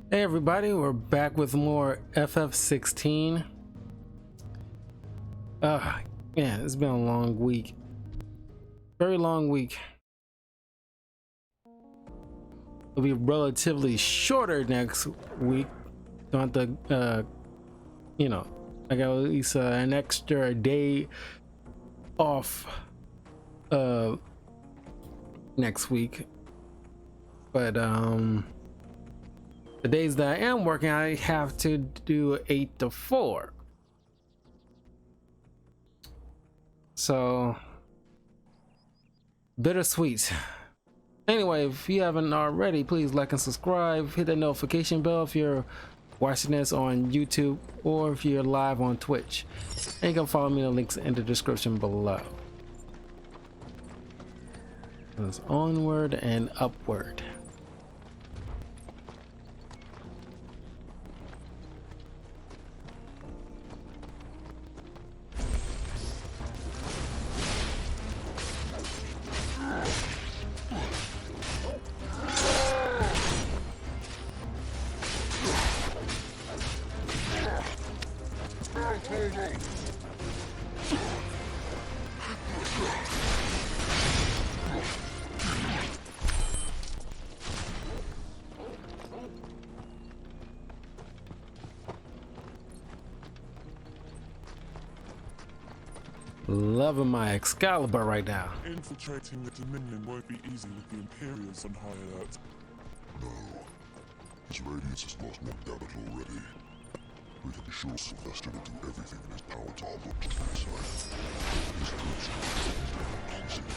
Hey everybody, we're back with more FF16. Man, it's been a long week. Very long week. It'll be relatively shorter next week. Don't have to, I got at least an extra day off next week. But the days that I am working, I have to do 8 to 4. So bittersweet. Anyway, if you haven't already, please like and subscribe. Hit the notification bell if you're watching this on YouTube or if you're live on Twitch. And you can follow me in the links in the description below. It's Onward and Upward. Loving my Excalibur right now. Infiltrating the Dominion won't be easy with the Imperials on high alert. No. His radiance has lost more damage already. We can be sure Sylvester will do everything in his power to hold up to the side. His troops are constantly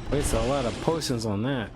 Waste a lot of potions on that.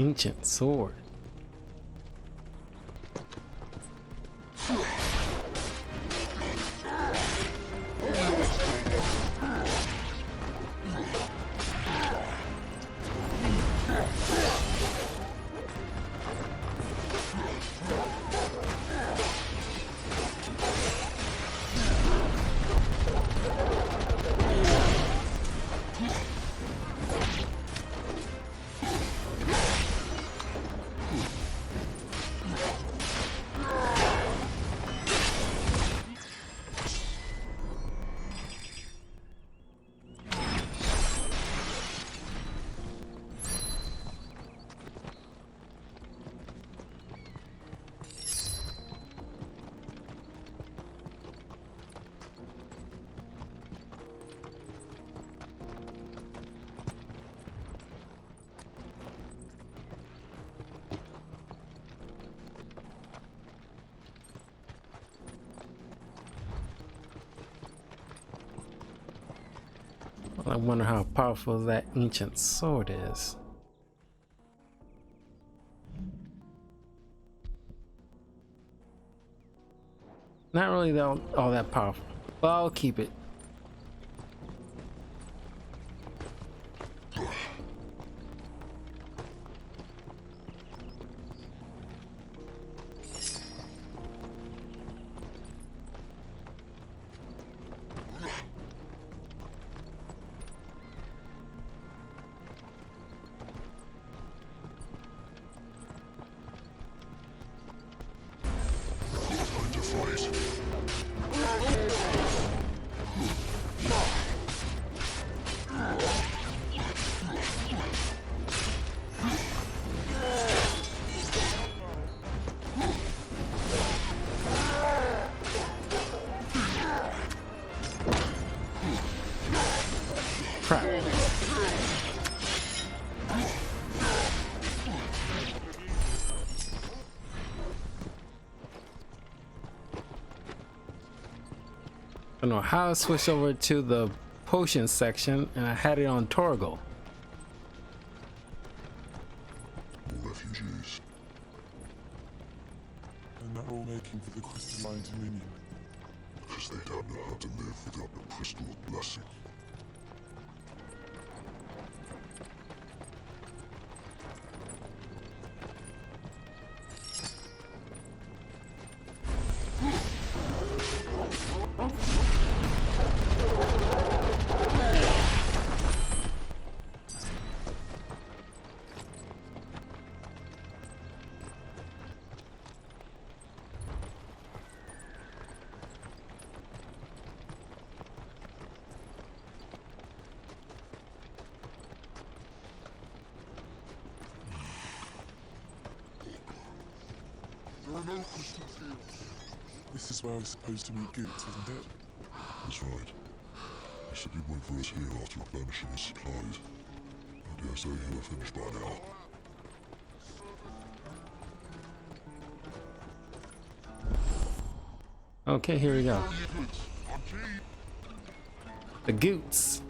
ancient sword. I wonder how powerful that ancient sword is. Not really all that powerful, but I'll keep it. Time to fight. Crap. I don't know how I switched over to the potion section and I had it on Torgal. More refugees. And they're all making for the crystalline dominion. Because they don't know how to live without the crystal's blessing. There are no crystals here. This is where I was supposed to meet Goots, isn't it? That's right. He said he'd wait for us here after replenishing his supplies. I dare say he'll have finished by now. Okay, here we go. The Goots.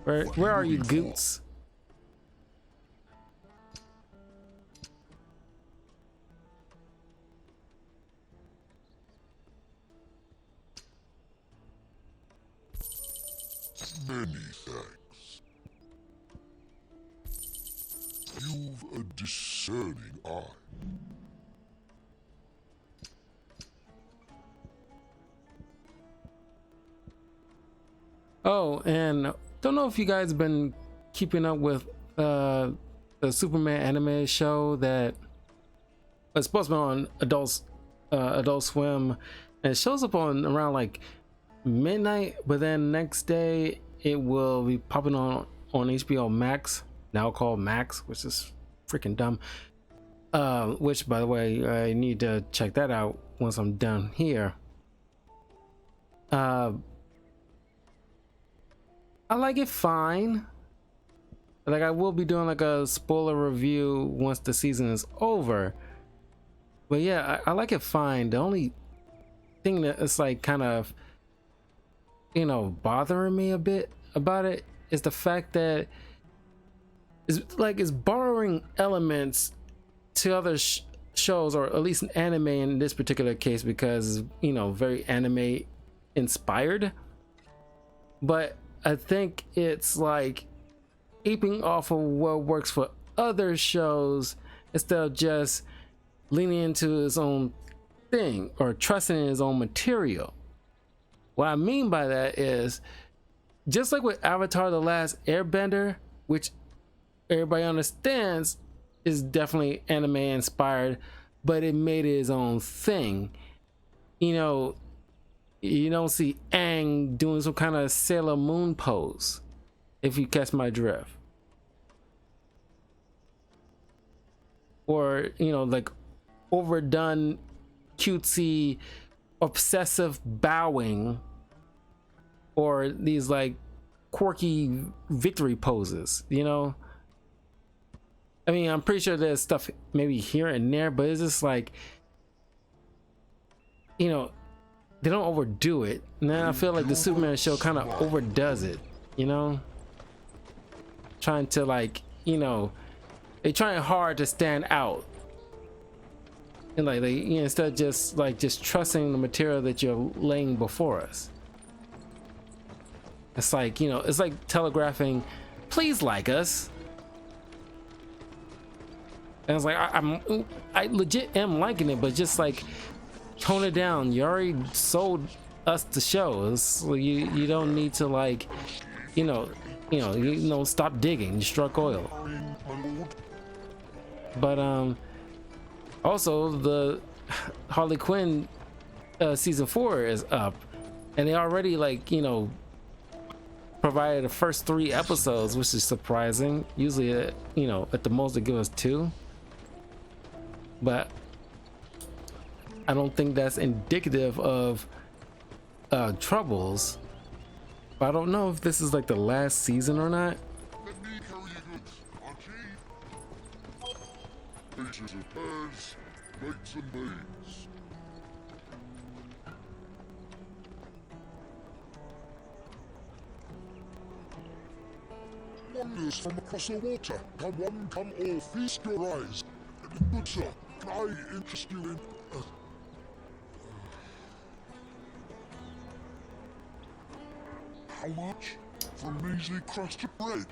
Where are you, Goots? Many thanks. You've a discerning eye. Oh, and don't know if you guys been keeping up with the Superman anime show that was supposed to be on Adult Swim, and it shows up on around like midnight, but then next day it will be popping on HBO Max, now called Max, which is freaking dumb. Which, by the way, I need to check that out once I'm done here. I like it fine. Like, I will be doing like a spoiler review once the season is over. But yeah, I like it fine. The only thing that is like kind of, you know, bothering me a bit about it is the fact that it's borrowing elements to other shows, or at least anime in this particular case, because you know, very anime inspired. But I think it's like aping off of what works for other shows instead of just leaning into his own thing or trusting in his own material. What I mean by that is, just like with Avatar The Last Airbender, which everybody understands is definitely anime inspired, but it made it his own thing. You know, you don't see Aang doing some kind of Sailor Moon pose, if you catch my drift. Or, you know, like overdone, cutesy, obsessive bowing, or these like quirky victory poses, you know? I mean, I'm pretty sure there's stuff maybe here and there, but it's just like, you know, they don't overdo it. And then I feel like the Superman show kind of overdoes it, you know? Trying to, like, you know, they trying hard to stand out. And like, they, you know, instead of just like just trusting the material that you're laying before us. It's like, you know, it's like telegraphing, please like us. And it's like, I legit am liking it, but just like tone it down. You already sold us the show. It's, you don't need to, like, you know, stop digging. You struck oil. But also the Harley Quinn season 4 is up, and they already, like, you know, provided the first 3 episodes, which is surprising. Usually, you know, at the most they give us 2. But I don't think that's indicative of troubles. But I don't know if this is like the last season or not. Let me carry your goods, Archie. Pieces of birds, mates and maids. Wonders from across the water. Come one, come all, feast your eyes. Good sir, can I interest you in... How much? For a measly crust of bread?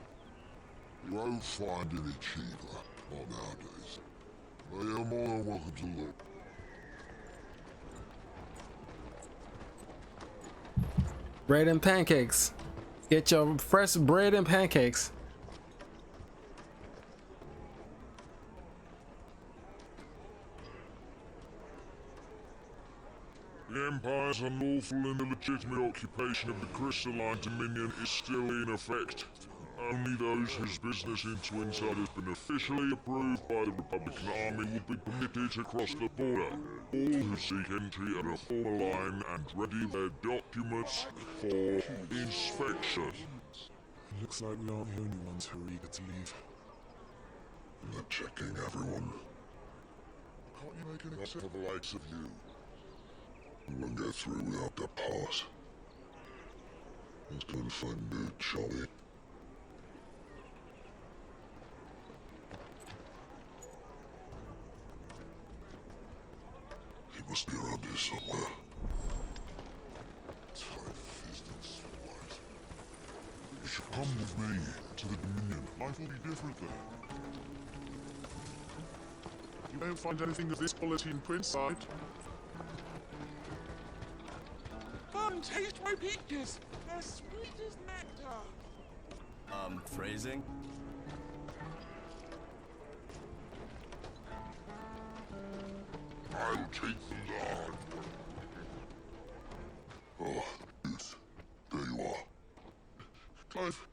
You won't find any cheaper, not nowadays. But you're more than welcome to look. Bread and pancakes. Get your fresh bread and pancakes. The Empire's unlawful and illegitimate occupation of the crystalline dominion is still in effect. Only those whose business in Twinside has been officially approved by the Republican Army will be permitted to cross the border. All who seek entry are to form a line and ready their documents for inspection. Looks like we aren't the only ones who are eager to leave. They're checking everyone. Can't you make an exception for the likes of you? We won't get through without that pass. Let's go and find Mood, shall we? He must be around here somewhere. Tight-fisted swine. You should come with me to the Dominion. Life will be different there. You won't find anything of this quality in Twinside. Come taste my peaches. They're sweet as nectar. Phrasing? I'll take them down. Oh, Boots. There you are. Clive,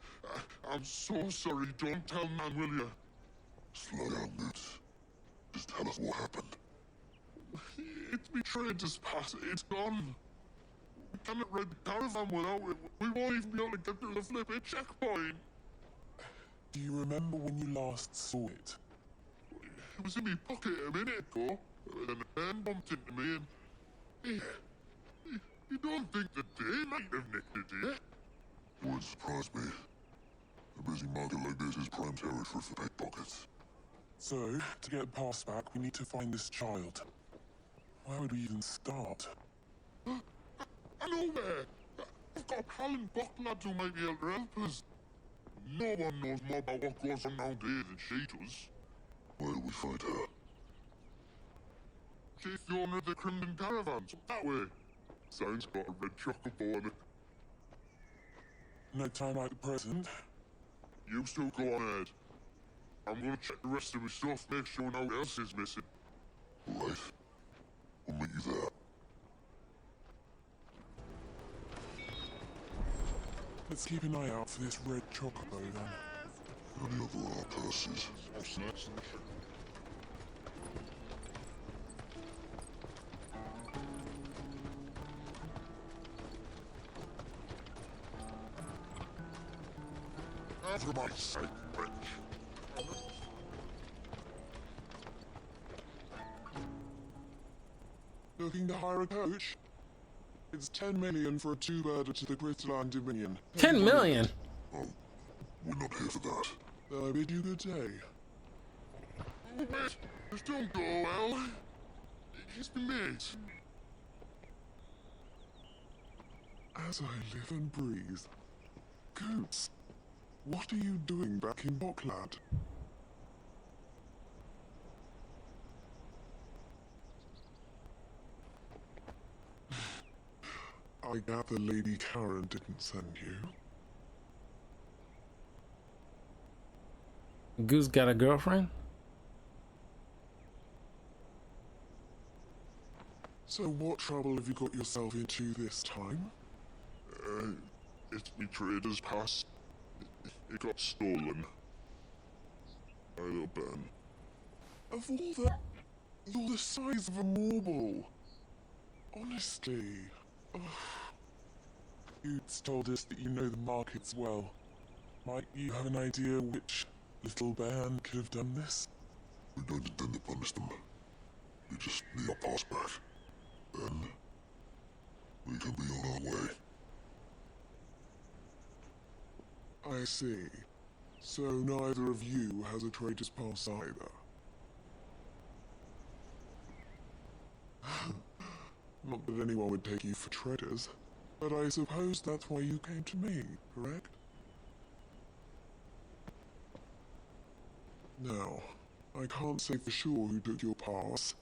I'm so sorry. Don't tell Nan, will you? Slow down, Boots. Just tell us what happened. It's betrayed us, Pat. It's gone. We cannot ride the caravan without it. We won't even be able to get through the flipping checkpoint. Do you remember when you last saw it? It was in my pocket a minute ago. Then a man bumped into me and... You don't think that they might have nicked it, do you? Wouldn't surprise me. A busy market like this is prime territory for pickpockets. So, to get the pass back, we need to find this child. Where would we even start? I know where! I've got a pal in Buckland who might be able to help us. No one knows more about what goes on around here than she does. Where do we find her? She's the owner of the Crimson Caravans, that way. Sign's got a red chocobo on it. No time like the present. You still go on ahead. I'm gonna check the rest of my stuff, make sure no one else is missing. Right. We'll meet you there. Let's keep an eye out for this red chocobo then. Any other purses? For my sake, Rich. Looking to hire a coach? It's 10 million for a two-birder to the Crystalline Dominion. 10 million? Oh, we're not here for that. I bid you good day. Oh, mate, this don't go well. He's been made. As I live and breathe. Goats, what are you doing back in Boklad? I gather Lady Karen didn't send you. Goose got a girlfriend? So what trouble have you got yourself into this time? It's me trader's pass. It got stolen. By little Ben. Of all the... You're the size of a marble. Honestly. Ugh. You've told us that you know the markets well. Might you have an idea which little band could have done this? We don't intend to punish them. We just need our pass back. Then we can be on our way. I see. So neither of you has a trader's pass either. Not that anyone would take you for traders, but I suppose that's why you came to me, correct? Now, I can't say for sure who took your pass,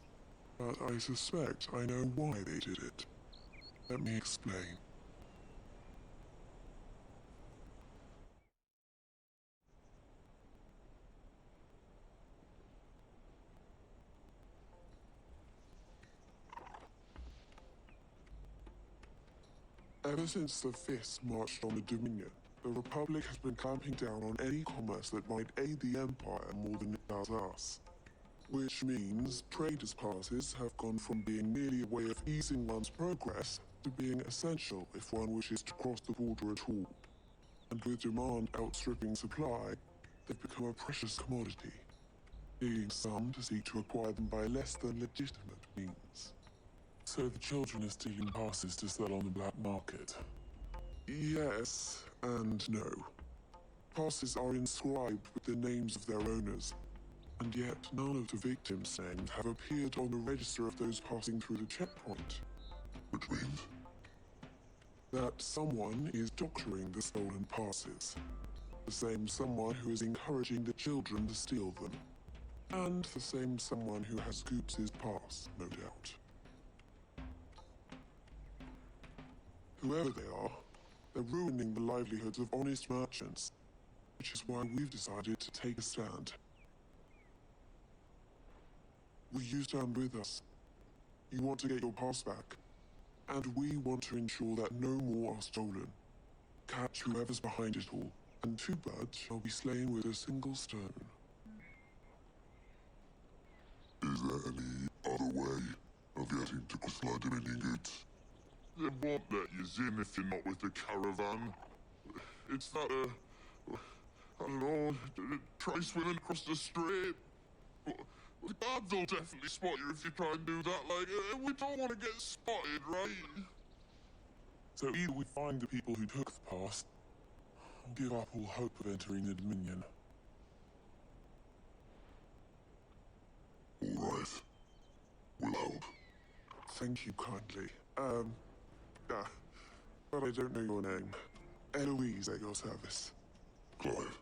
but I suspect I know why they did it. Let me explain. Ever since the Fist marched on the Dominion, the Republic has been clamping down on any commerce that might aid the Empire more than it does us. Which means traders' passes have gone from being merely a way of easing one's progress to being essential if one wishes to cross the border at all. And with demand outstripping supply, they've become a precious commodity, leading some to seek to acquire them by less than legitimate means. So the children are stealing passes to sell on the black market? Yes and no. Passes are inscribed with the names of their owners, and yet none of the victims' names have appeared on the register of those passing through the checkpoint. Which means? That someone is doctoring the stolen passes. The same someone who is encouraging the children to steal them. And the same someone who has Scoops' pass, no doubt. Whoever they are, they're ruining the livelihoods of honest merchants, which is why we've decided to take a stand. Will you stand with us? You want to get your pass back, and we want to ensure that no more are stolen. Catch whoever's behind it all, and two birds shall be slain with a single stone. Is there any other way of getting to Crystalline Dominion goods? They won't let you in if you're not with the caravan. It's that, I don't know, try swimming across the strait. The guards will definitely spot you if you try and do that, like, we don't want to get spotted, right? So either we find the people who took the pass, or give up all hope of entering the Dominion. All right. We'll help. Thank you kindly. But I don't know your name. Eloise at your service. Clive.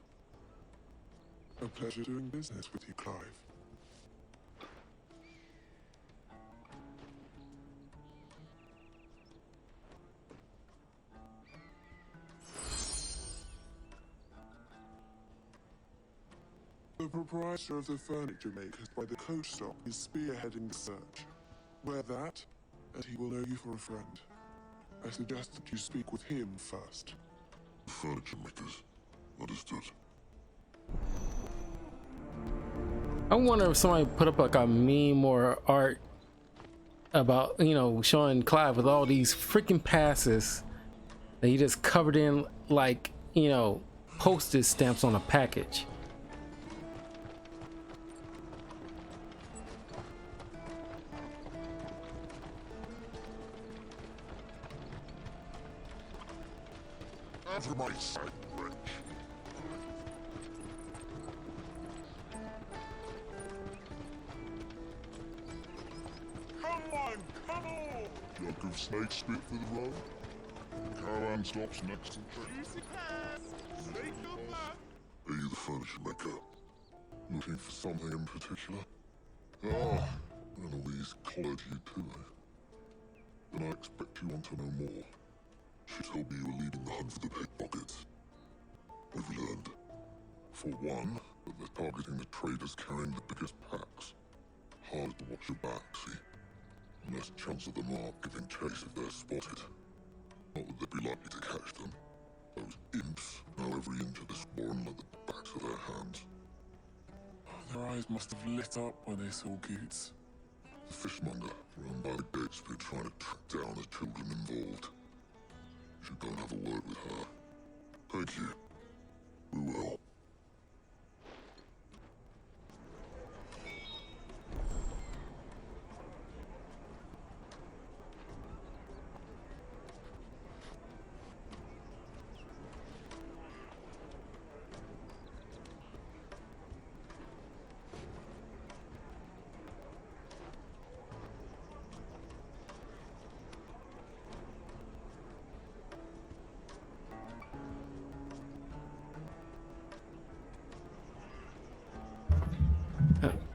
A pleasure doing business with you, Clive. The proprietor of the furniture makers by the coach stop is spearheading the search. Wear that, and he will know you for a friend. I suggest that you speak with him first. The furniture makers. Understood. I wonder if somebody put up like a meme or art about, you know, showing Clive with all these freaking passes that he just covered in like, you know, postage stamps on a package. Over my side, wrench. Come on, come on! Jug of snake spit for the road. The caravan stops next to the train. Juicy pass! Snake your back! Are you the furniture maker? Looking for something in particular? Ah, Eloise collared you too, eh? Then I expect you want to know more. She told me you were leading the hunt for the pickpockets. We've learned, for one, that they're targeting the traders carrying the biggest packs. Hard to watch your back, see? And less chance of them are giving chase if they're spotted. Not that they'd be likely to catch them. Those imps know every inch of this warren like the backs of their hands. Their eyes must have lit up when they saw Goots. The fishmonger, run by the gates, been trying to track down the children involved. You should go and have a word with her. Thank you. We will.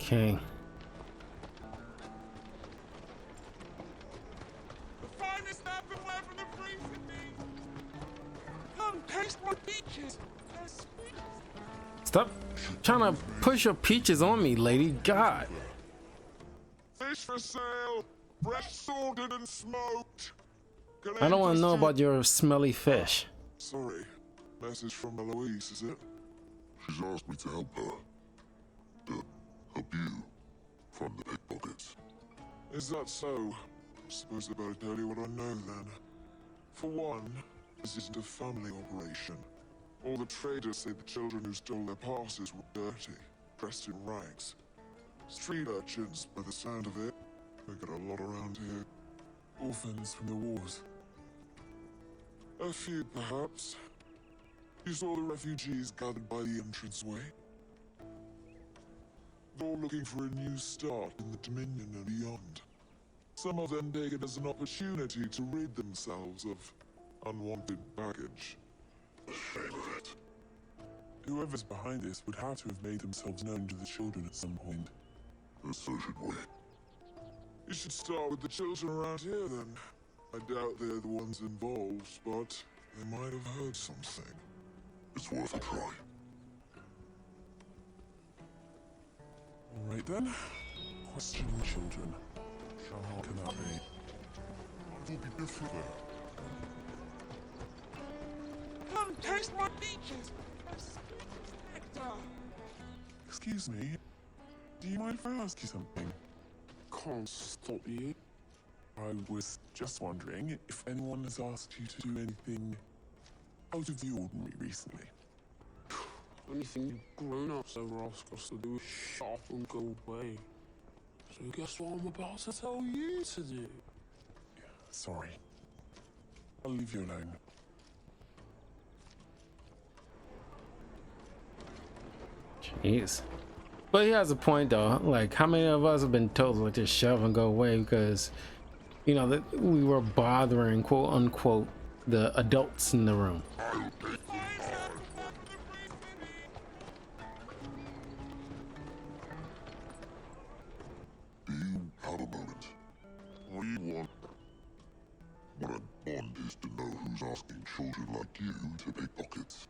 Okay. The finest appleware from the freezer bee! Come, taste my peaches! They're sweet! Stop trying to push your peaches on me, lady. God. Fish for sale! Fresh salted and smoked! I don't want to know about your smelly fish. Sorry. Message from Eloise, is it? She's asked me to help her. To help you from the pickpockets. Is that so? I suppose I better tell you what I know then. For one, this isn't a family operation. All the traders say the children who stole their passes were dirty, dressed in rags. Street urchins, by the sound of it. We got a lot around here. Orphans from the wars. A few, perhaps. You saw the refugees gathered by the entranceway. They're all looking for a new start in the Dominion and beyond. Some of them take it as an opportunity to rid themselves of unwanted baggage. A shame of it. Whoever's behind this would have to have made themselves known to the children at some point. And so should we. You should start with the children around here then. I doubt they're the ones involved, but they might have heard something. It's worth a try. All right then. Questioning children. How hard can that be? It will be different there. Come, taste my peaches! They're sweet as nectar! Excuse me. Do you mind if I ask you something? Can't stop you. I was just wondering if anyone has asked you to do anything out of the ordinary recently. Anything you grown-ups ever ask us to do is shut up and go away. So guess what I'm about to tell you to do? Sorry. I'll leave you alone. Jeez. But he has a point though. Like, how many of us have been told to like just shove and go away because, you know, that we were bothering, quote unquote, the adults in the room. Do you have a moment? What do you want? What I want is to know who's asking children like you to pick pockets.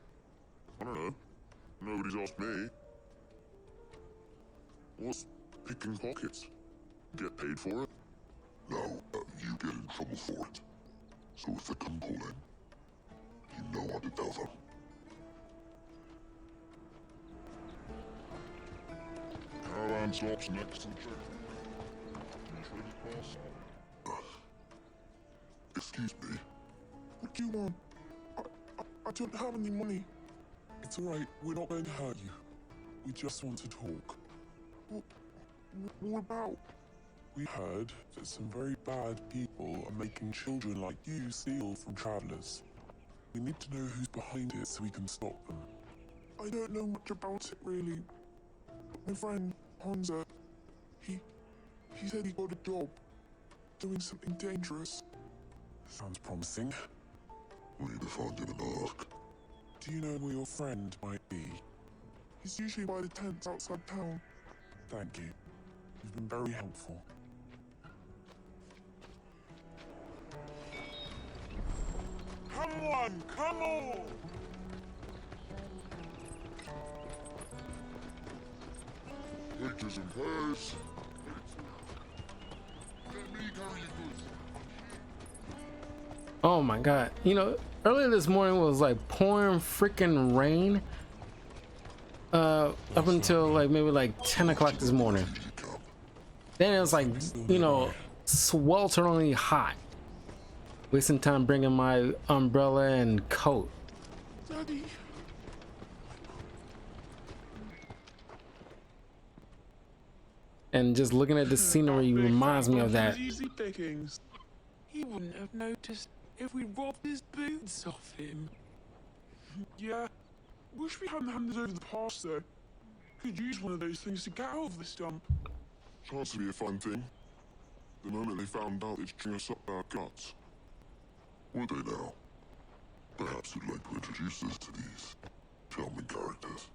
I don't know. Nobody's asked me. What's picking pockets? Get paid for it? No, you get in trouble for it. So if they come calling, you know what to tell them. Caravan stops next to the train. Train pass. Excuse me, What do you want? I don't have any money. It's alright, we're not going to hurt you. We just want to talk. What about? We heard that some very bad people are making children like you steal from travelers. We need to know who's behind it so we can stop them. I don't know much about it really. My friend, Hansa, he said he got a job doing something dangerous. Sounds promising. we need to find him and ask. Do you know where your friend might be? He's usually by the tents outside town. Thank you. You've been very helpful. Come on, come on! Pictures and pairs. Let me carry your goods. Oh my god. You know, earlier this morning was like pouring freaking rain. Up until like maybe like 10 o'clock this morning. Then it was like, you know, swelteringly hot. Wasting time bringing my umbrella and coat. Daddy. And just looking at the scenery reminds me of that. Easy pickings. He wouldn't have noticed if we robbed his boots off him. Yeah. Wish we hadn't handed over the pass though. Could use one of those things to get out of this dump. Chance to be a fun thing. The moment they found out, they'd string us up by our guts. Would they now? Perhaps you'd like to introduce us to these charming characters.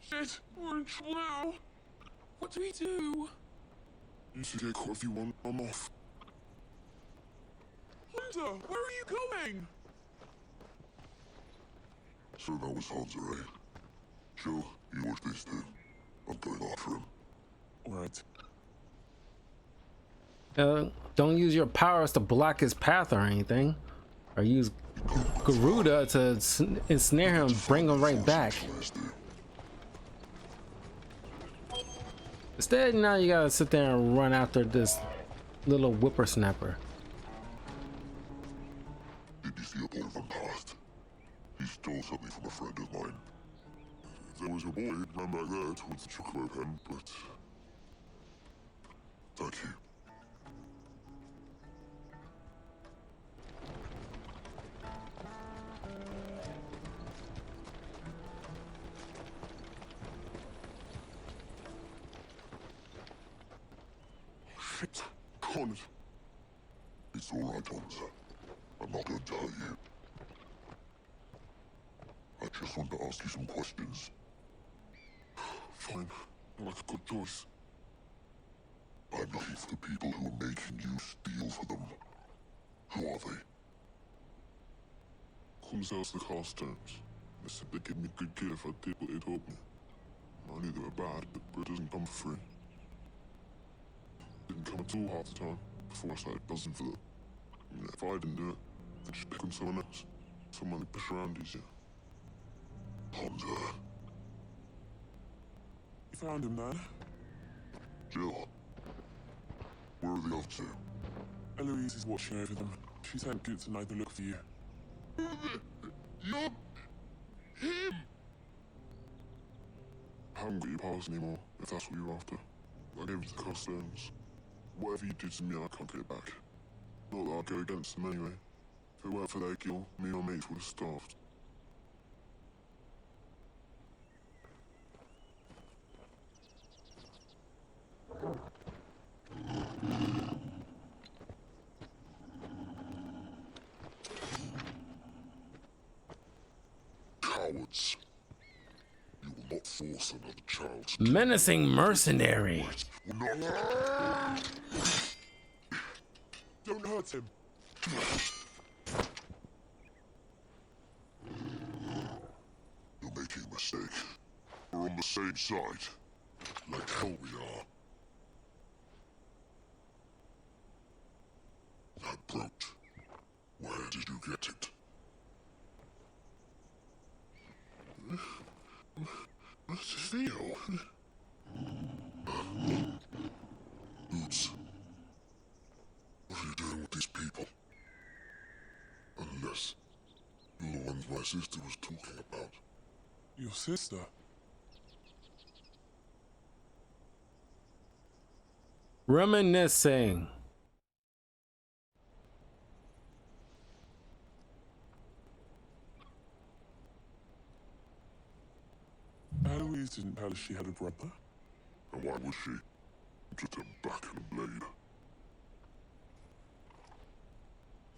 Shit, we're in trouble now. What do we do? You should take off if you want. I'm off. Hunter, where are you going? So that was Hansa, eh? Joe, you watch these two. I'm going after him. Alright. Don't use your powers to block his path or anything. Or use Garuda to ensnare him and bring him right back. Instead, now you gotta sit there and run after this little whippersnapper. Did you see a boy run past? He stole something from a friend of mine. If there was a boy, he'd run back there towards the chocobo pen, but... Thank you. Shit. Cornered. It's all right, Hansa. I'm not going to hurt you. I just want to ask you some questions. Fine. I like a good choice. I'm looking for the people who are making you steal for them. Who are they? Call themselves the Carstones. They said they'd give me a good kid if I did what they told me. I knew they were bad, but it doesn't come for free. Didn't come at all half the time, before I started buzzing for them. I mean, if I didn't do it, they'd just pick on someone else. Someone they push around easier. Hansa. You found him, Dad? Jill. Where are the other two? Eloise is watching over them. She sent Goot tonight to look for you. You're... him! I haven't got your pass anymore, if that's what you're after. I gave it to the Carstones. Whatever you did to me, I can't get it back. Not that I'd go against them anyway. If it weren't for their guilt, me and my mates would have starved. Cowards. You will not force another child to Menacing mercenary. will not. Don't hurt him. You're making a mistake. We're on the same side. Like hell we are. That brooch. Where did you get it? What's Theo? Boots. What are you doing with these people? Unless you're the ones my sister was talking about. Your sister? Reminiscing. Eloise didn't tell us she had a brother. And why was she? Just a back and a blade.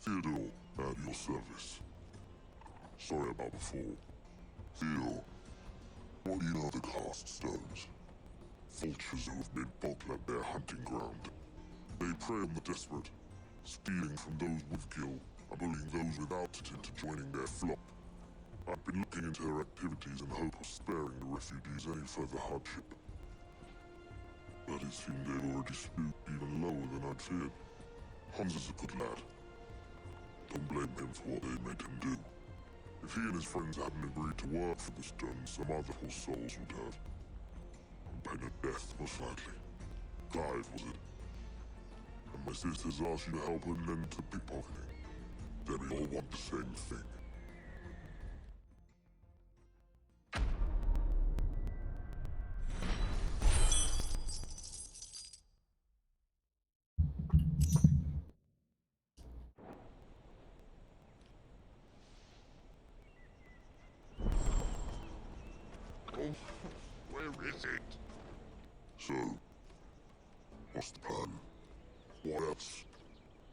Theodore, at your service. Sorry about before. Theo, what do you know of the cast stones? Vultures who have made Bogland their hunting ground. They prey on the desperate, stealing from those with gil and bullying those without it into joining their flock. I've been looking into her activities in the hope of sparing the refugees any further hardship. But it seemed they'd already stooped even lower than I'd feared. Hans is a good lad. Don't blame him for what they made him do. If he and his friends hadn't agreed to work for the stones, some other poor souls would have. And pain of death, most likely. Clive, was it? And my sisters asked you to help put an end to pickpocketing. Then we all want the same thing. Where is it? So, what's the plan? What else?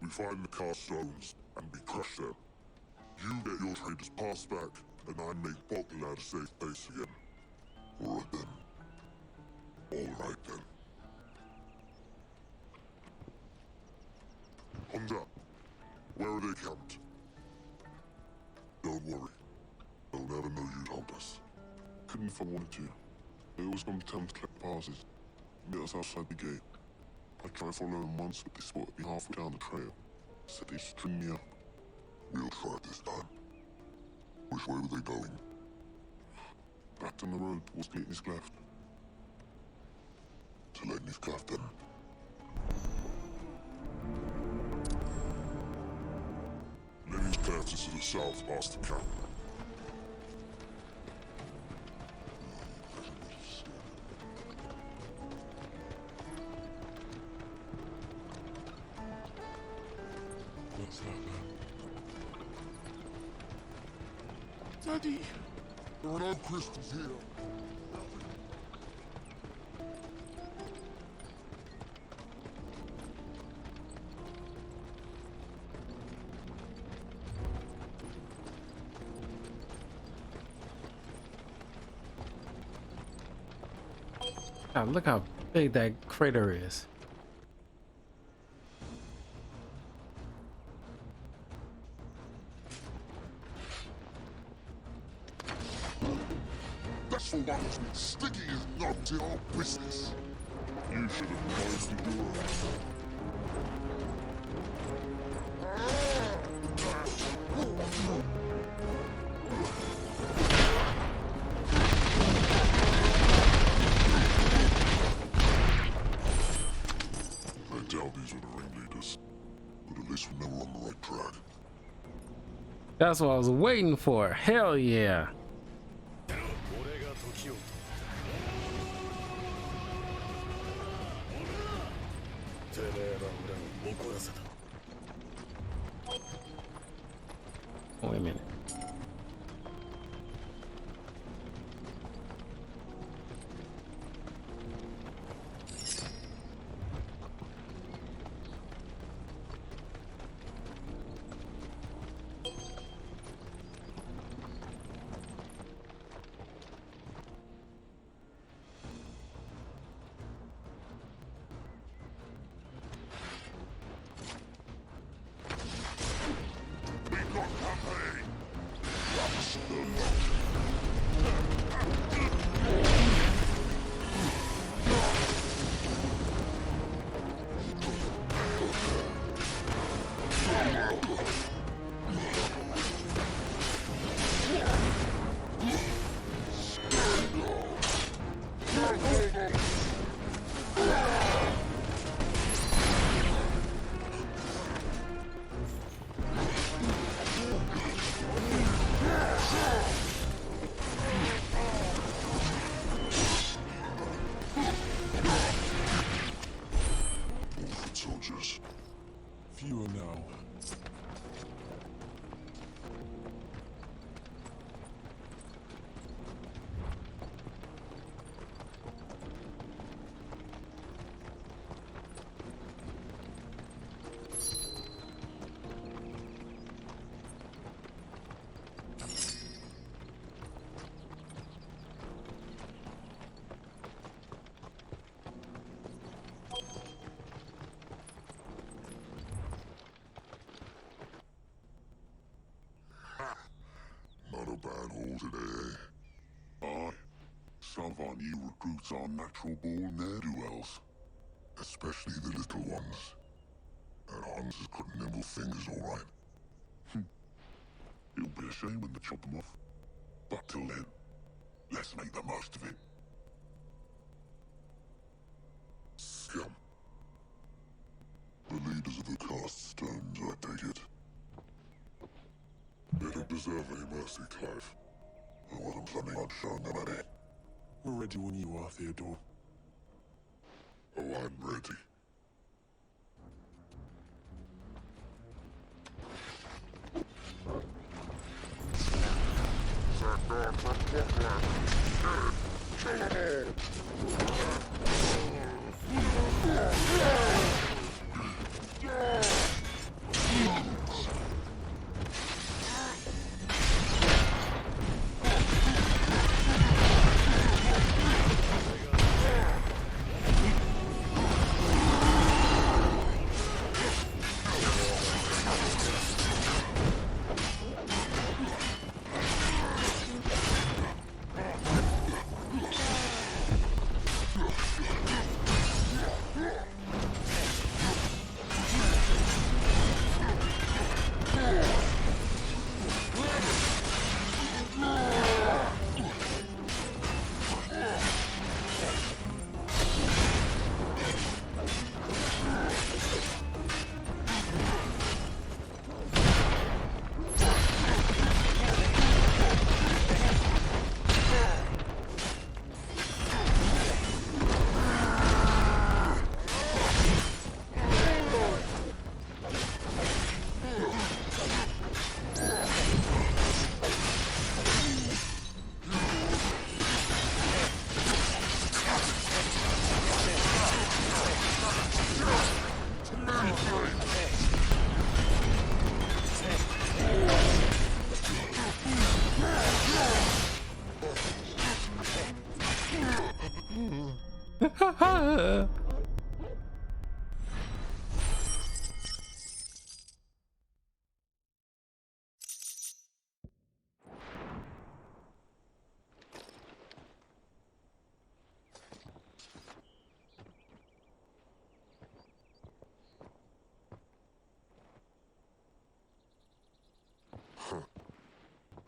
We find the cast stones and we crush them. You get your traders passed back, and I make Bogland a safe place again. Alright then. Alright then. Honda, where are they camped? Don't worry. They'll never know you told us. Couldn't if I wanted to. They always come to town to collect passes. Meet us outside the gate. I tried to follow them once, but they spotted me halfway down the trail. Said they'd string me up. We'll try this time. Which way were they going? Back down the road towards Leighton's Cleft. To Leighton's Cleft then. Leighton's Cleft is to the south past the camp. What's that, man? Daddy! There are no crystals here. God, look how big that crater is. That's for once. Sticky is not your business. You should have closed the door. I doubt these were the ringleaders, but at least we're never on the right track. That's what I was waiting for. Hell yeah. Wait a minute. foot soldiers. Fewer now. Not a bad haul today, eh? Aye. Some of our new recruits are natural-born ne'er-do-wells. Especially the little ones. That Hans has got nimble fingers, all right. It'll be a shame when they chop them off. But till then, let's make the most of it. Scum. The leaders of the cast stones, I take it. They don't deserve any mercy, Clive. I wasn't planning on showing them any. We're ready when you are, Theodore. Oh, I'm ready.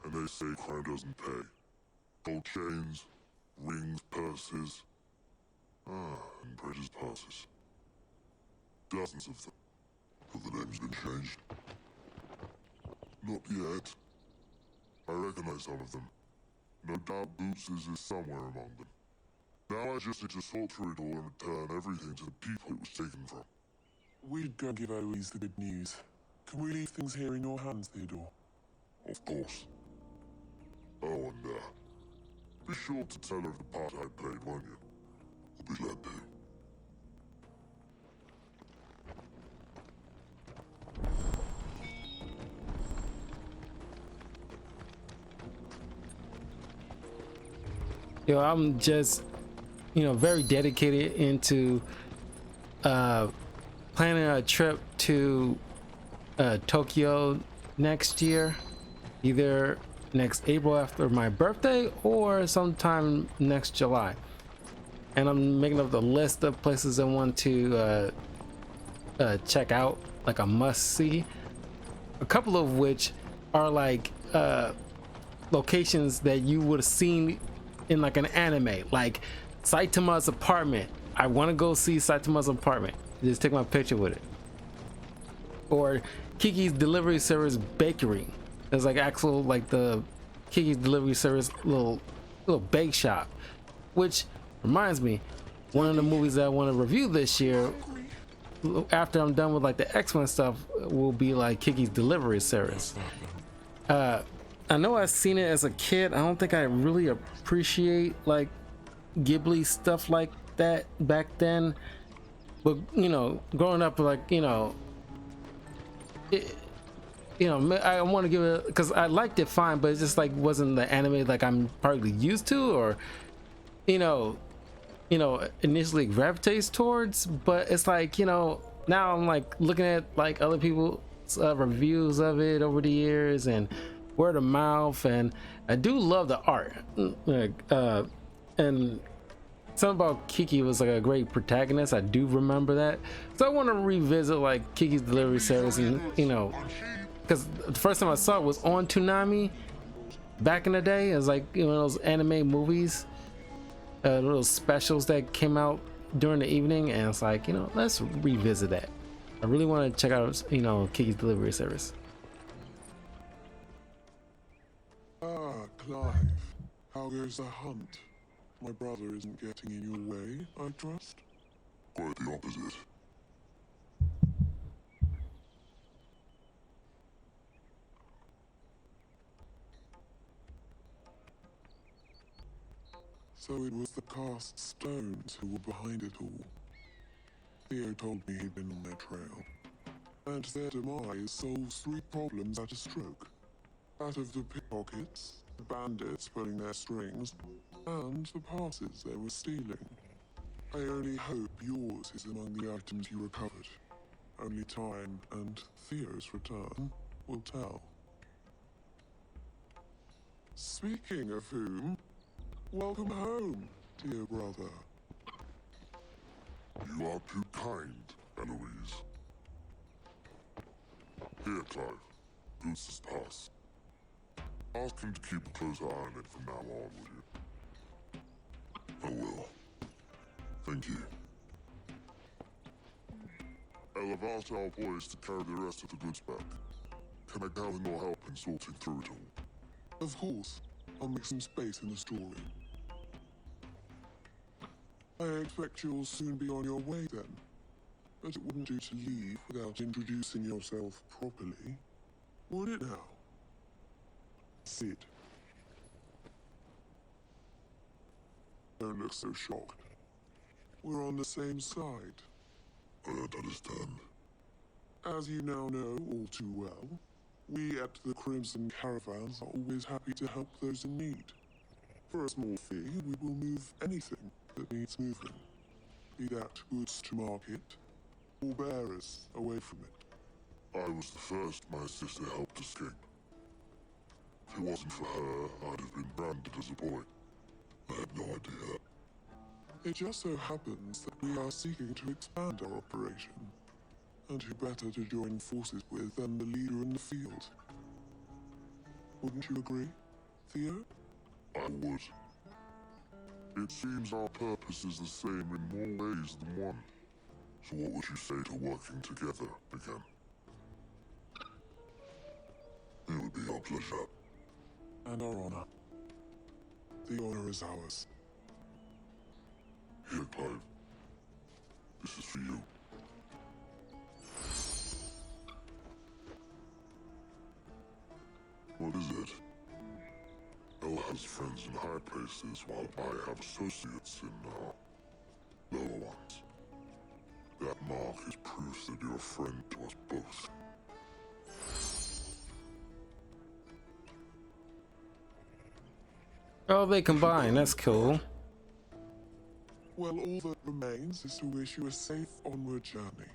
And they say crime doesn't pay. Gold chains, rings, purses. And Bridges passes. Dozens of them. Have the names been changed? Not yet. I recognize some of them. No doubt Boots is somewhere among them. Now I just need to sort through it all and return everything to the people it was taken from. We'd go give Eloise the good news. Can we leave things here in your hands, Theodore? Of course. Oh, and be sure to tell her of the part I played, won't you? I'll be glad to. Yo, I'm just, very dedicated into planning a trip to Tokyo next year, either next April after my birthday or sometime next July. And I'm making up the list of places I want to check out, like a must-see. A couple of which are like locations that you would have seen in like an anime, like Saitama's apartment. I want to go see Saitama's apartment. Just take my picture with it. Or Kiki's Delivery Service Bakery. There's like actual like the Kiki's Delivery Service little bake shop. Which reminds me, one of the movies that I want to review this year after I'm done with like the X-Men stuff, will be like Kiki's Delivery Service. I know I've seen it as a kid. I don't think I really appreciate like Ghibli stuff like that back then, but you know, growing up, like, you know, I want to give it, because I liked it fine, but it just like wasn't the anime like I'm probably used to, or you know, initially gravitates towards. But it's like, you know, now I'm like looking at like other people's reviews of it over the years and word of mouth, and I do love the art, and something about Kiki was like a great protagonist. I do remember that, so I want to revisit like Kiki's Delivery Service, and you know, because the first time I saw it was on Toonami back in the day. It was like, you know, those anime movies, little specials that came out during the evening, and it's like, you know, let's revisit that. I really want to check out, you know, Kiki's Delivery Service. Ah, Clive. How goes the hunt? My brother isn't getting in your way, I trust? Quite the opposite. So it was the cast stones who were behind it all. Theo told me he'd been on their trail. And their demise solves 3 problems at a stroke. That of the pickpockets, the bandits pulling their strings, and the passes they were stealing. I only hope yours is among the items you recovered. Only time and Theo's return will tell. Speaking of whom, welcome home, dear brother. You are too kind, Eloise. Here, Clive. Goose's pass. Ask him to keep a closer eye on it from now on, will you? I will. Thank you. I'll have asked our boys to carry the rest of the goods back. Can I count on your help in sorting through it all? Of course, I'll make some space in the story. I expect you'll soon be on your way then. But it wouldn't do to leave without introducing yourself properly, would it now? Sid. Don't look so shocked. We're on the same side. I don't understand. As you now know all too well, we at the Crimson Caravans are always happy to help those in need. For a small fee, we will move anything that needs moving. Be that goods to market, or bearers away from it. I was the first my sister helped escape. If it wasn't for her, I'd have been branded as a boy. I had no idea. It just so happens that we are seeking to expand our operation. And who better to join forces with than the leader in the field? Wouldn't you agree, Theo? I would. It seems our purpose is the same in more ways than one. So what would you say to working together again? It would be our pleasure. And our honor. The honor is ours. Here, Clive. This is for you. What is it? Elle has friends in high places, while I have associates in, lower ones. That mark is proof that you're a friend to us both. Oh, they combine. That's cool. Well, all that remains is to wish you a safe onward journey.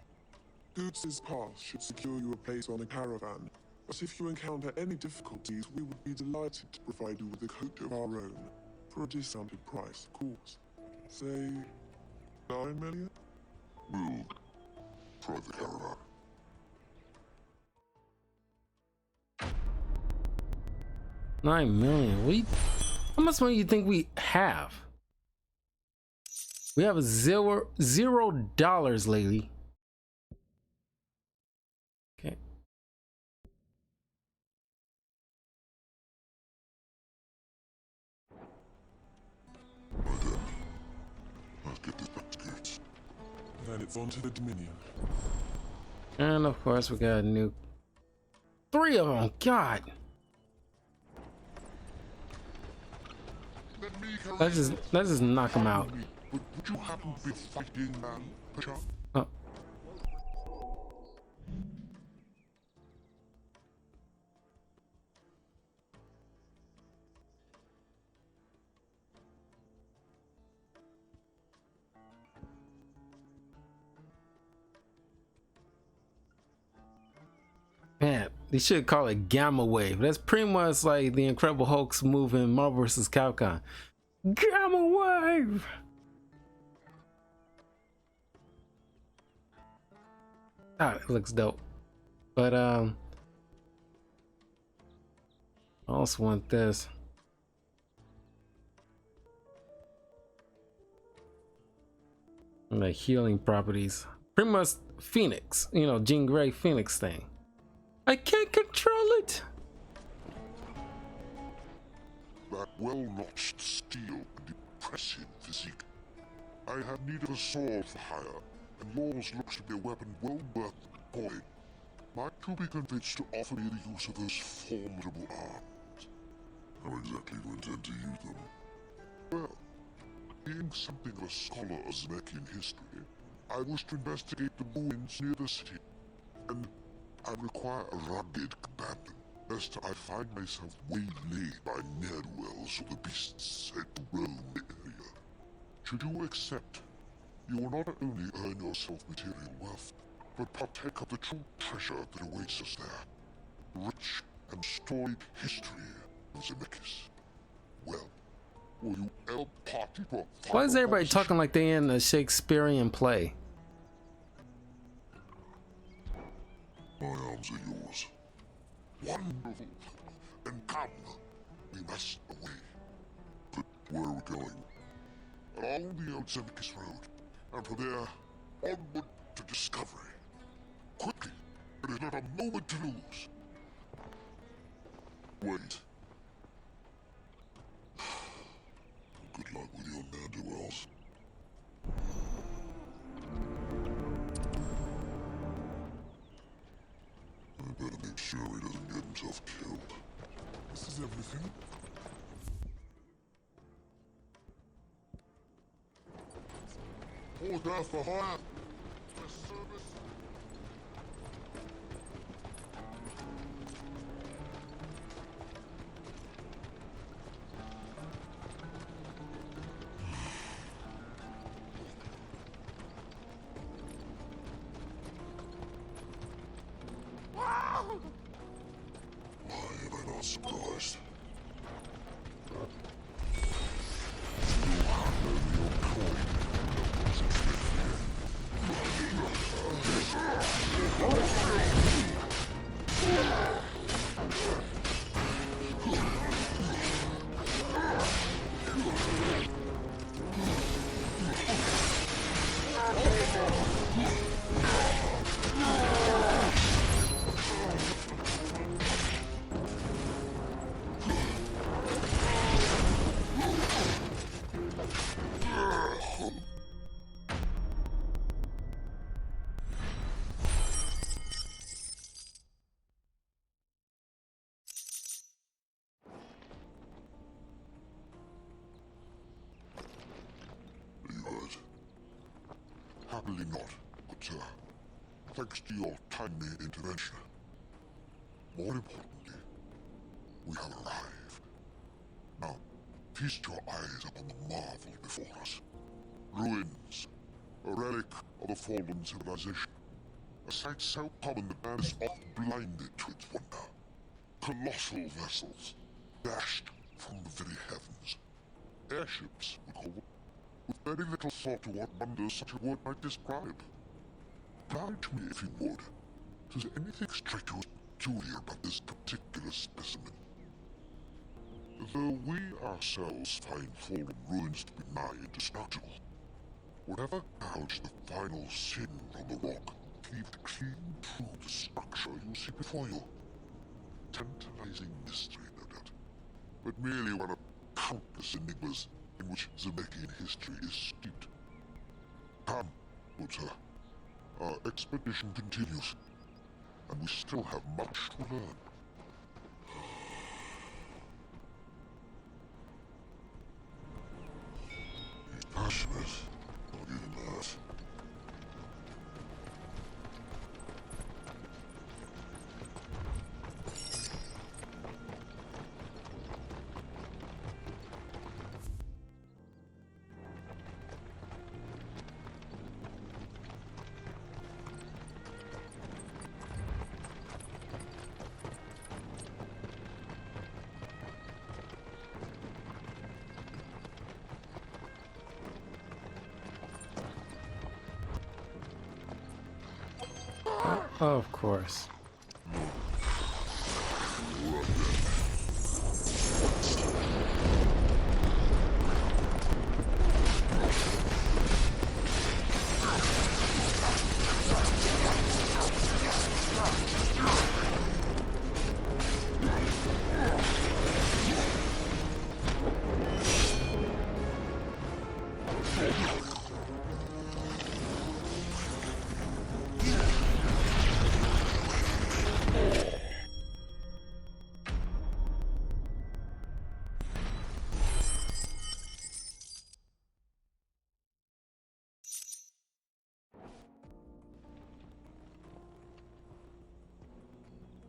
Goots' pass should secure you a place on a caravan, but if you encounter any difficulties, we would be delighted to provide you with a coat of our own, for a discounted price, of course. Say, 9 million? We'll try the caravan. $9 million. How much money do you think we have? We have $0 lately. Okay. Right then. Let's get this back to Goots. then it's on to the Dominion. And of course, we got a new 3 of them. God, Let me carry let's just knock them out. Would you happen to be fighting man, perchance? Oh. Man, they should call it Gamma Wave. That's pretty much like the Incredible Hulk's move in Marvel vs. Capcom. Gamma Wave! Ah, it looks dope. But I also want this. And the healing properties. Pretty much Phoenix, you know, Jean Grey Phoenix thing. I can't control it. That well-notched steel and impressive physique. I have need of a sword for hire, and yours looks to be a weapon well worth the coin. Might you be convinced to offer me the use of those formidable arms? How exactly do you intend to use them? Well, being something of a scholar of Zemeckis history, I wish to investigate the ruins near the city, and I require a rugged companion, lest I find myself waylaid by ne'er-do-wells or the beasts said to roam the area. Should you accept, you will not only earn yourself material wealth, but partake of the true treasure that awaits us there. Rich and storied history of Zemeckis. Well, will you help party to a Why is final everybody proposition? talking like they in a Shakespearean play? My arms are yours. Wonderful. Then come. We must away. But where are we going? Along the old Zemeckis Road, and from there, onward to discovery. Quickly, there is not a moment to lose. Wait. Good luck with your ne'er-do-wells. I better make sure he doesn't get himself killed. This is everything. Order for hire. For service. Why am I not surprised? You hurt? Happily not, but thanks to your timely intervention. More importantly, we have arrived. Now, feast your eyes upon the marvel before us. Ruins, a relic of a fallen civilization. A sight so common that man is oft blinded to its wonder. Colossal vessels, dashed from the very heavens. Airships, we call them, with very little thought to what wonders such a word might describe. Oblige me, if you would. Does anything strike you as peculiar about this particular specimen? Though we ourselves find fallen ruins to be nigh indestructible, whatever gouged the final sin from the rock cleaved clean through the structure you see before you. Tantalizing mystery, no doubt, but merely one of countless enigmas in which Zemeckis history is steeped. Come, But our expedition continues, and we still have much to learn. He's passionate, I'll give him that. Of course.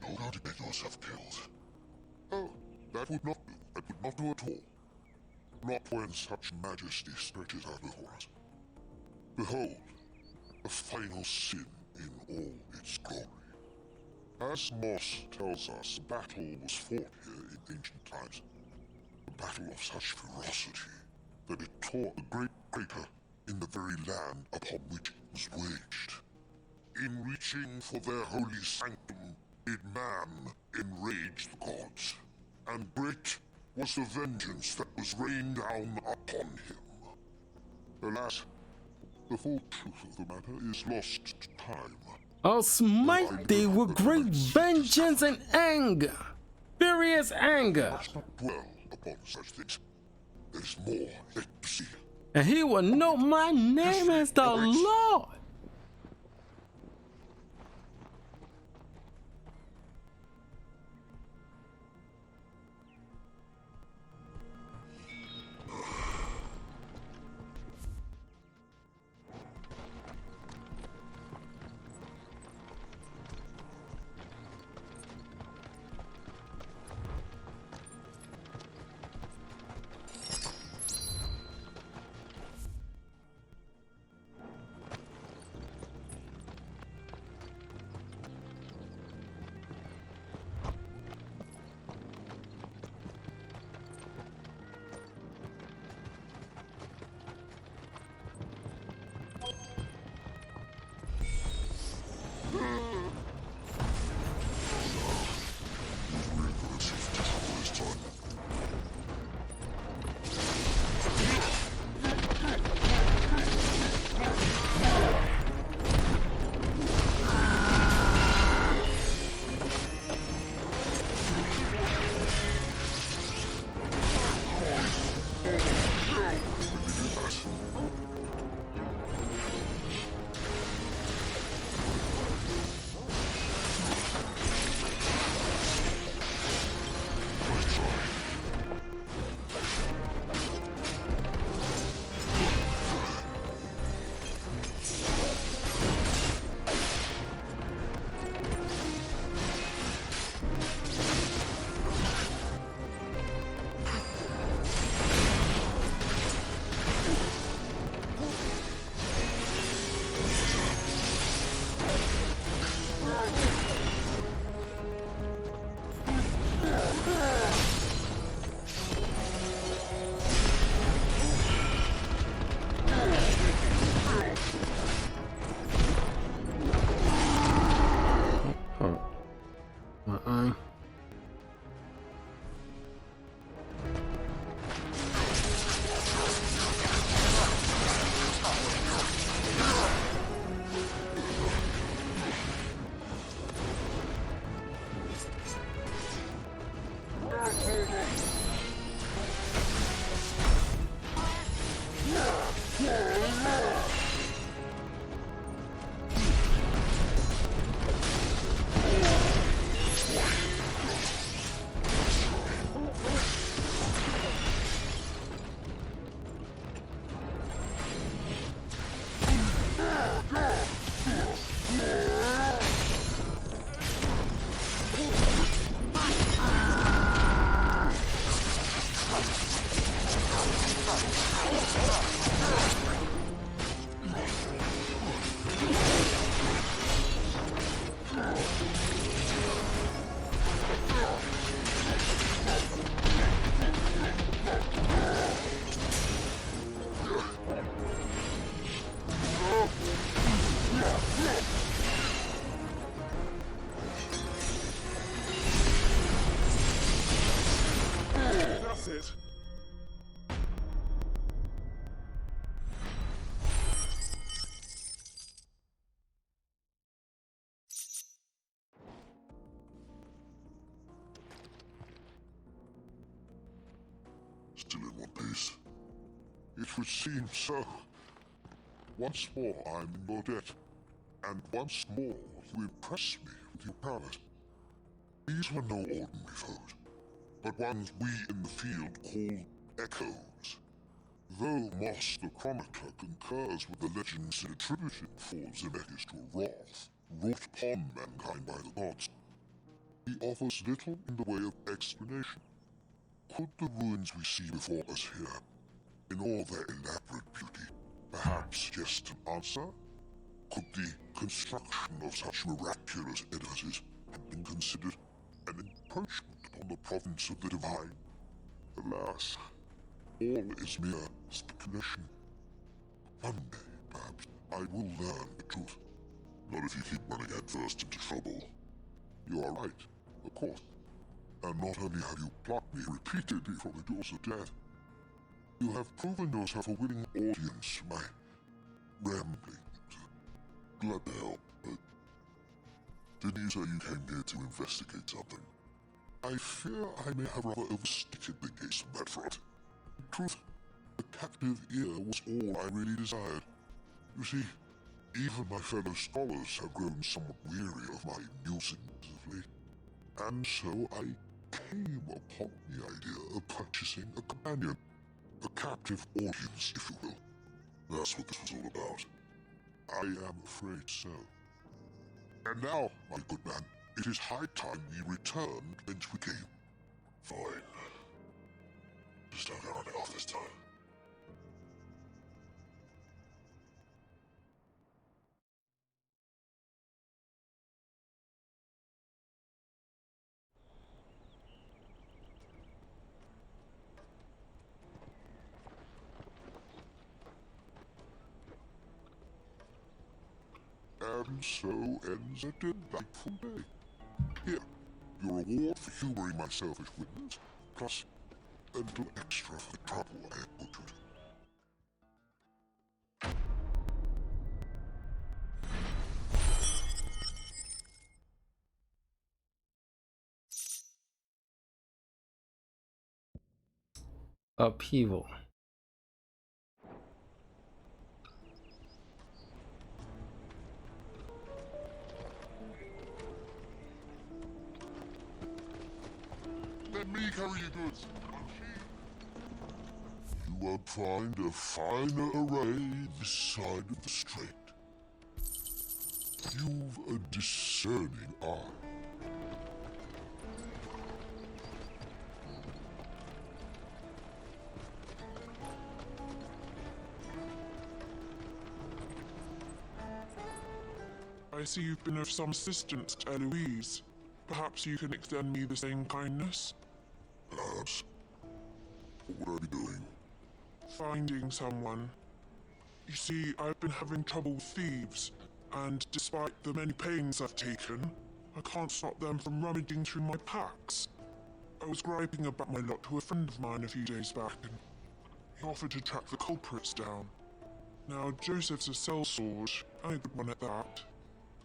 Know how to get yourself killed. Oh, that would not do. That would not do at all. Not when such majesty stretches out before us. Behold, the final sin in all its glory. As Moss tells us, a battle was fought here in ancient times. A battle of such ferocity that it tore a great crater in the very land upon which it was waged. In reaching for their holy sanctum, did man enrage the gods, and great was the vengeance that was rained down upon him. Alas, the full truth of the matter is lost to time. I'll smite thee with great vengeance and anger, furious anger, Let's not dwell upon such things. There is more yet to see. and he will know my name as the Lord. still in one piece. It would seem so. Once more I am in your debt, and once more you impress me with your prowess. These were no ordinary foes, but ones we in the field call echoes. Though Moss the Chronicler concurs with the legends attributed for Zemeckis to a wrath wrought upon mankind by the gods, he offers little in the way of explanation. Could the ruins we see before us here, in all their elaborate beauty, perhaps suggest an answer? Could the construction of such miraculous edifices have been considered an encroachment upon the province of the divine? Alas, all is mere speculation. One day, perhaps, I will learn the truth. Not if you keep running headfirst into trouble. You are right, of course. And not only have you plucked me repeatedly from the jaws of death, you have proven yourself a willing audience to my ramblings. Glad to help, but didn't you say you came here to investigate something? I fear I may have rather overstated the case on that front. In truth, the captive ear was all I really desired. You see, even my fellow scholars have grown somewhat weary of my musings of late, and so I came upon the idea of purchasing a companion, a captive audience, if you will. That's what this was all about. I am afraid so. And now, my good man, it is high time we returned whence we came. Fine. Just don't run it off this time. And so ends a delightful day. Here, your reward for humoring my selfish whims, plus a little extra for the trouble I have put you to. Upheaval. Let me carry your goods. You won't find a finer array this side of the strait. You've a discerning eye. I see you've been of some assistance to Eloise. Perhaps you can extend me the same kindness? Perhaps. What would I be doing? Finding someone. You see, I've been having trouble with thieves, and despite the many pains I've taken, I can't stop them from rummaging through my packs. I was griping about my lot to a friend of mine a few days back, and he offered to track the culprits down. Now, Joseph's a sellsword, and a good one at that.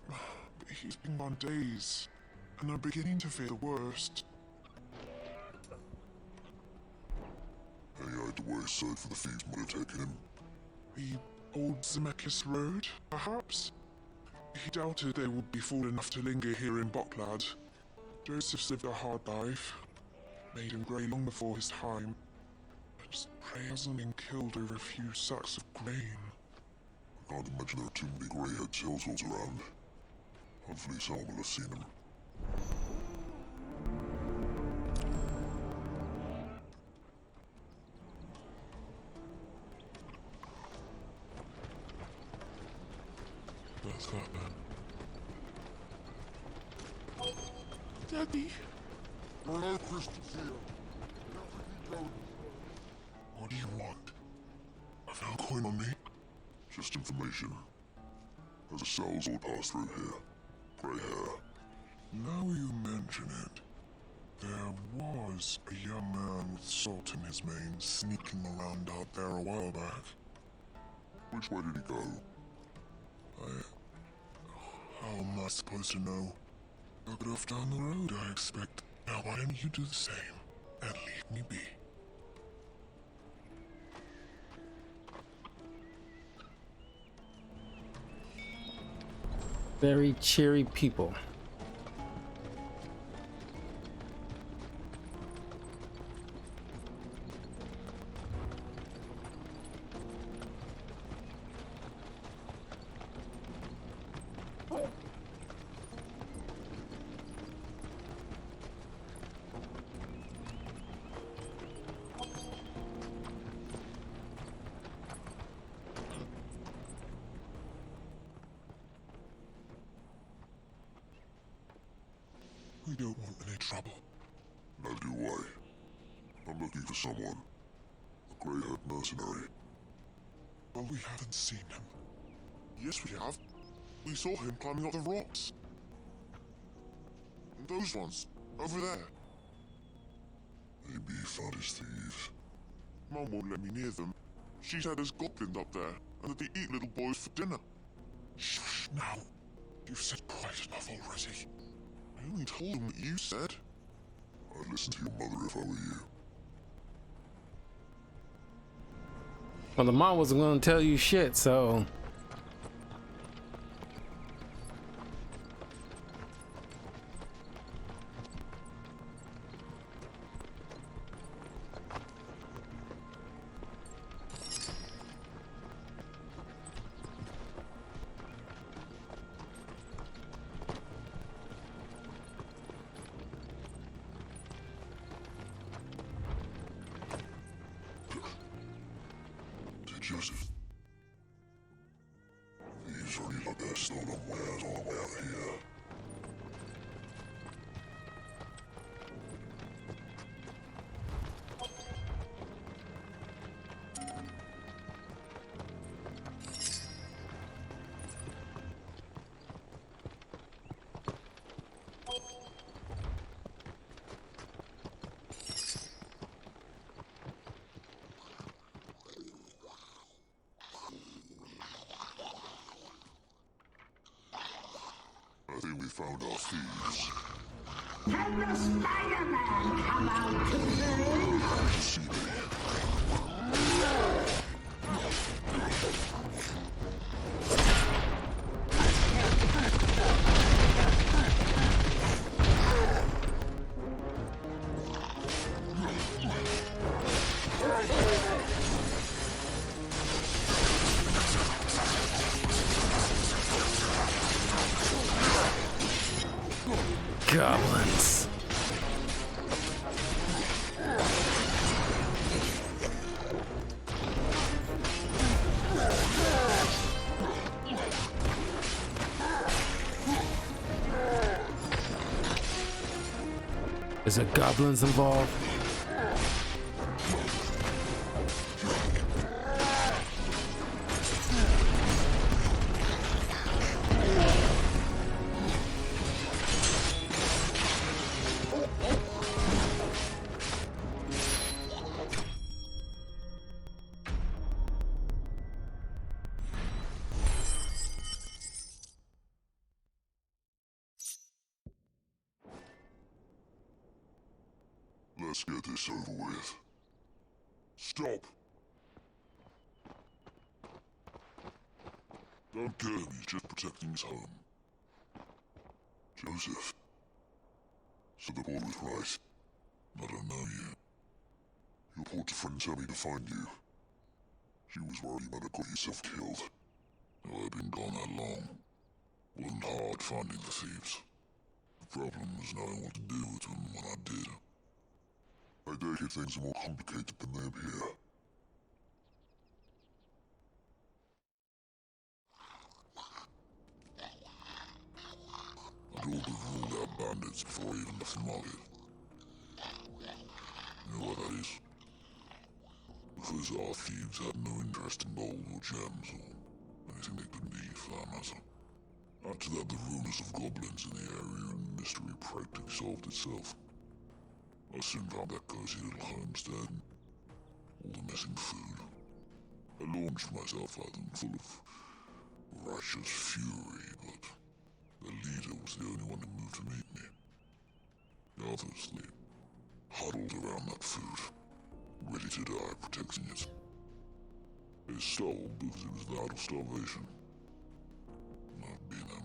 But he's been gone days, and I'm beginning to fear the worst. Any idea where his search for the thieves might have taken him? The old Zemeckis Road, perhaps? He doubted they would be fool enough to linger here in Bocklad. Joseph's lived a hard life, made him grey long before his time. I just pray he hasn't been killed over a few sacks of grain. I can't imagine there are too many grey-haired sellswords around. Hopefully someone will have seen him. That's that then. Daddy! Hello, Christopher. What do you want? I found a coin on me. Just information. There's a sellsword passed through here. Grey hair. Now you mention it, there was a young man with salt in his mane sneaking around out there a while back. Which way did he go? How am I supposed to know? Took it off down the road, I expect. Now why don't you do the same and leave me be? Very cheery people. We don't want any trouble. Neither do I. I'm looking for someone. A grey-haired mercenary. Well, we haven't seen him. Yes, we have. We saw him climbing up the rocks. And those ones, over there. Maybe he found his thieves. Mum won't let me near them. She said there's goblins up there, and that they eat little boys for dinner. Shh, now. You've said quite enough already. I only told him what you said. I'd listen to your mother if I were you. Well, the mom wasn't going to tell you shit, so. Joseph. Thieves already look their stolen wares on the way out of here. I think we found our thieves. Can the Spider-Man come out to play? See me. Goblins. Is there goblins involved? Let's get this over with. Stop! Don't kill him, he's just protecting his home. Joseph. So the boy was right. I don't know you. Your porter friend told me to find you. She was worried you might have got yourself killed. Though I'd been gone that long. Wasn't hard finding the thieves. The problem was knowing what to do with them when I did. I dare say things are more complicated than they appear. I'd ordered ruled out bandits before I even left the market. You know what that is? Because our thieves had no interest in gold or gems or anything they couldn't eat for that matter. Add to that the rumors of goblins in the area and the mystery practically solved itself. I soon found that cozy little homestead and all the missing food. I launched myself at them full of righteous fury, but the leader was the only one who moved to meet me. The others sleep, huddled around that food, ready to die protecting it. They stole because it was the out of starvation. I've been there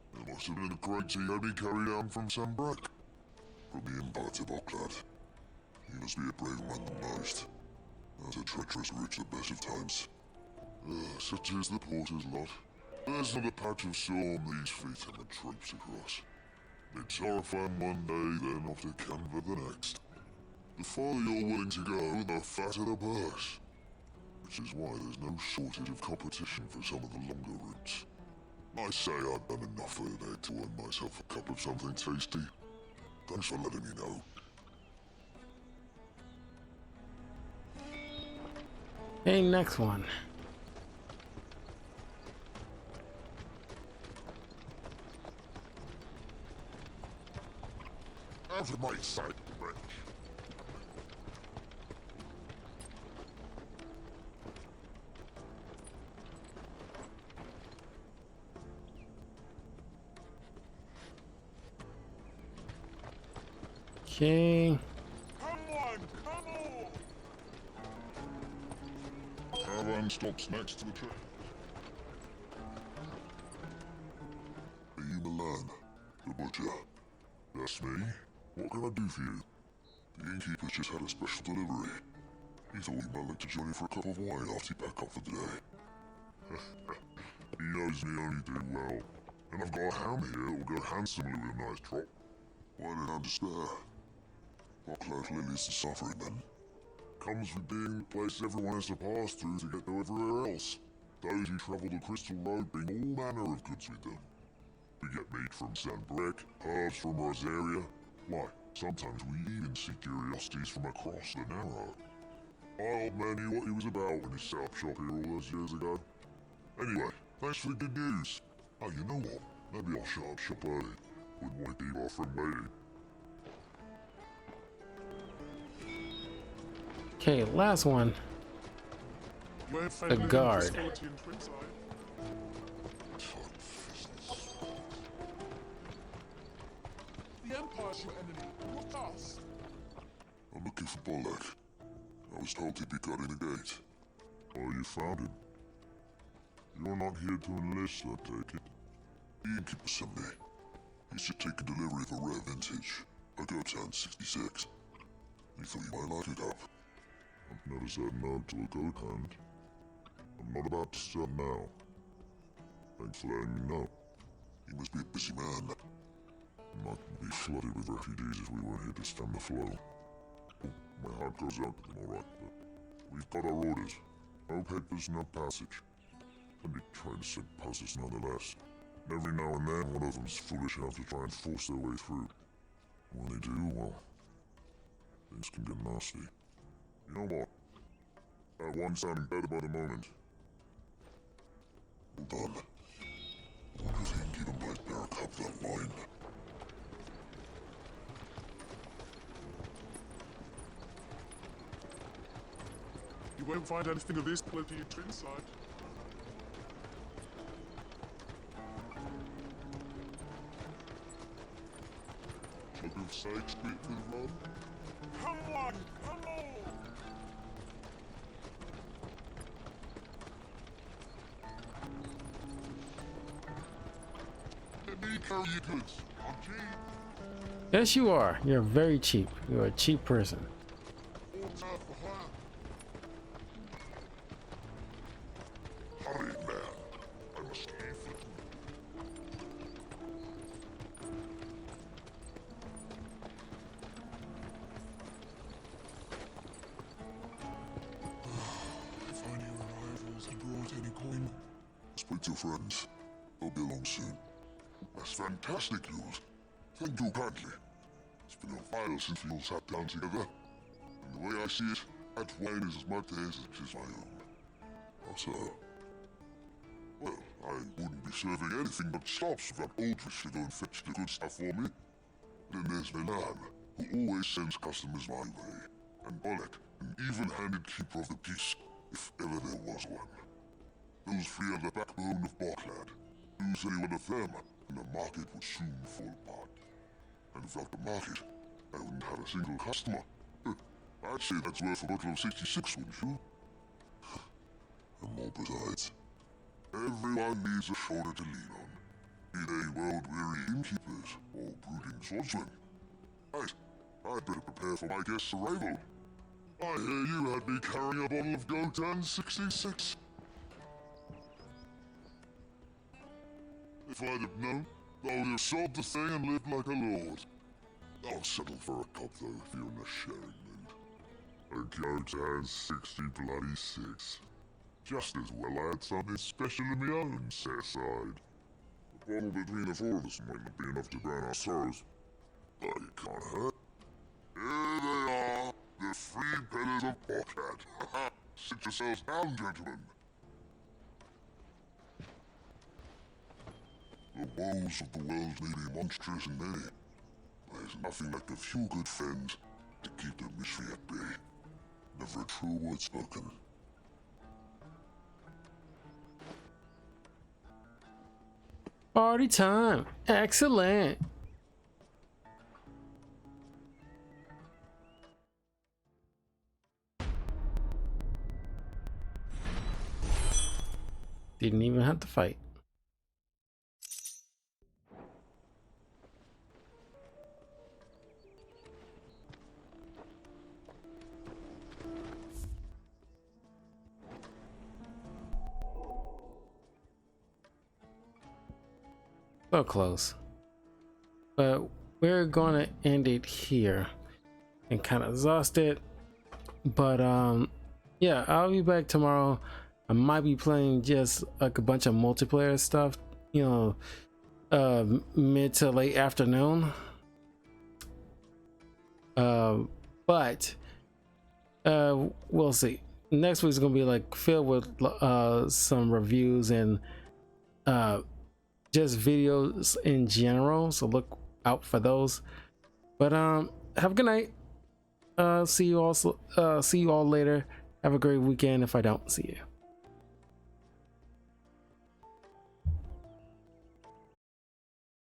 There must have been a crate he had me carry down from Sanbreck. From the Empire to Boklad. He must be a brave man than most. As a treacherous route at the best of times. Such is the porter's lot. There's not a patch of storm these feet ever traipse across. It's horrifying one day, then off to Canva the next. The farther you're willing to go, the fatter the purse. Which is why there's no shortage of competition for some of the longer routes. I say I've done enough for the day to earn myself a cup of something tasty. Thanks for letting me know. Hey, next one. Out of my sight, wretch. Okay. Come on, come on! Caravan stops next to the train. Are you Milan, the butcher? That's me. What can I do for you? The innkeeper's just had a special delivery. He thought you might like to join him for a cup of wine after you pack up for the day. He knows me only too well. And I've got a ham here that will go handsomely with a nice drop. Wine and ham to spare. Boklad Lily's the suffering then. Comes with being the place everyone has to pass through to get to everywhere else. Those who travel the Crystal Road bring all manner of goods with them. We get meat from Sanbreck, herbs from Rosaria. Why, sometimes we even see curiosities from across the Narrow. My old man knew what he was about when he set up shop here all those years ago. Anyway, thanks for the good news. Oh, you know what? Maybe I'll shut up shop early. Wouldn't want to keep our friend waiting. Okay, last one. The guard. The Empire's your enemy, not us. I'm looking for Bolek. I was told he'd be guarding the gate. Oh, you found him. You're not here to enlist, I take it. The innkeeper sent me. He's just taken delivery of a rare vintage, a Gotan 66. He thought you might like a cup. I've never said no to a Gotan. I'm not about to start now. Thanks for letting me know. He must be a busy man. Might be flooded with refugees if we weren't here to stem the flow. Oh, my heart goes out to them, alright, but we've got our orders. No papers, no passage. And they try to send passes nonetheless. And every now and then, one of them's foolish enough to try and force their way through. When they do, well, things can get nasty. You know what? That one sounding better by the moment. Hold on. I wonder if the innkeeper might bear a cup of that wine. You won't find anything of this quality inside. Jug of sage spit with rum? Come on, come on! Let me carry your goods. I'm cheap. Yes, you are. You're very cheap. You're a cheap person. All time for hire. Hurry, man. I must leave for If I knew arrivals had brought any coin. Speak to your friends. They'll be along soon. That's fantastic news. Thank you kindly. It's been a while since we all sat down together. And the way I see it, that wine is as much theirs as it is my own. How so? Well, I wouldn't be serving anything but stops if that Aldrich to go and fetch the good stuff for me. Then there's Milan, who always sends customers my way. And Bolek, an even-handed keeper of the peace, if ever there was one. Those three are the backbone of Boklad. Lose any one of them, and the market would soon fall apart. And without the market, I wouldn't have a single customer. I'd say that's worth a bottle of 66, wouldn't you? And more besides. Everyone needs a shoulder to lean on. Be they world-weary innkeepers or brooding swordsmen. Right, I'd better prepare for my guest's arrival. I hear you had me carrying a bottle of Gotan 66. If I'd have known, I would have sold the thing and lived like a lord. I'll settle for a cup though if you're in a sharing mood. A Gotan 60 bloody 6. Just as well I had something special of my own set aside. A bottle between the four of us might not be enough to drown our sorrows, but it can't hurt. Here they are, the three pillars of Bobcat. Sit yourselves down, gentlemen. The woes of the world may be monstrous and many, but there's nothing like a few good friends to keep the mystery at bay. Never a true word spoken. Party time. Excellent. Didn't even have to fight. So close. But we're gonna end it here. And kind of exhausted. But yeah, I'll be back tomorrow. I might be playing just like a bunch of multiplayer stuff, you know, mid to late afternoon. But we'll see. Next week's gonna be like filled with some reviews and just videos in general, so look out for those. But have a good night. See you all later. Have a great weekend if I don't see you.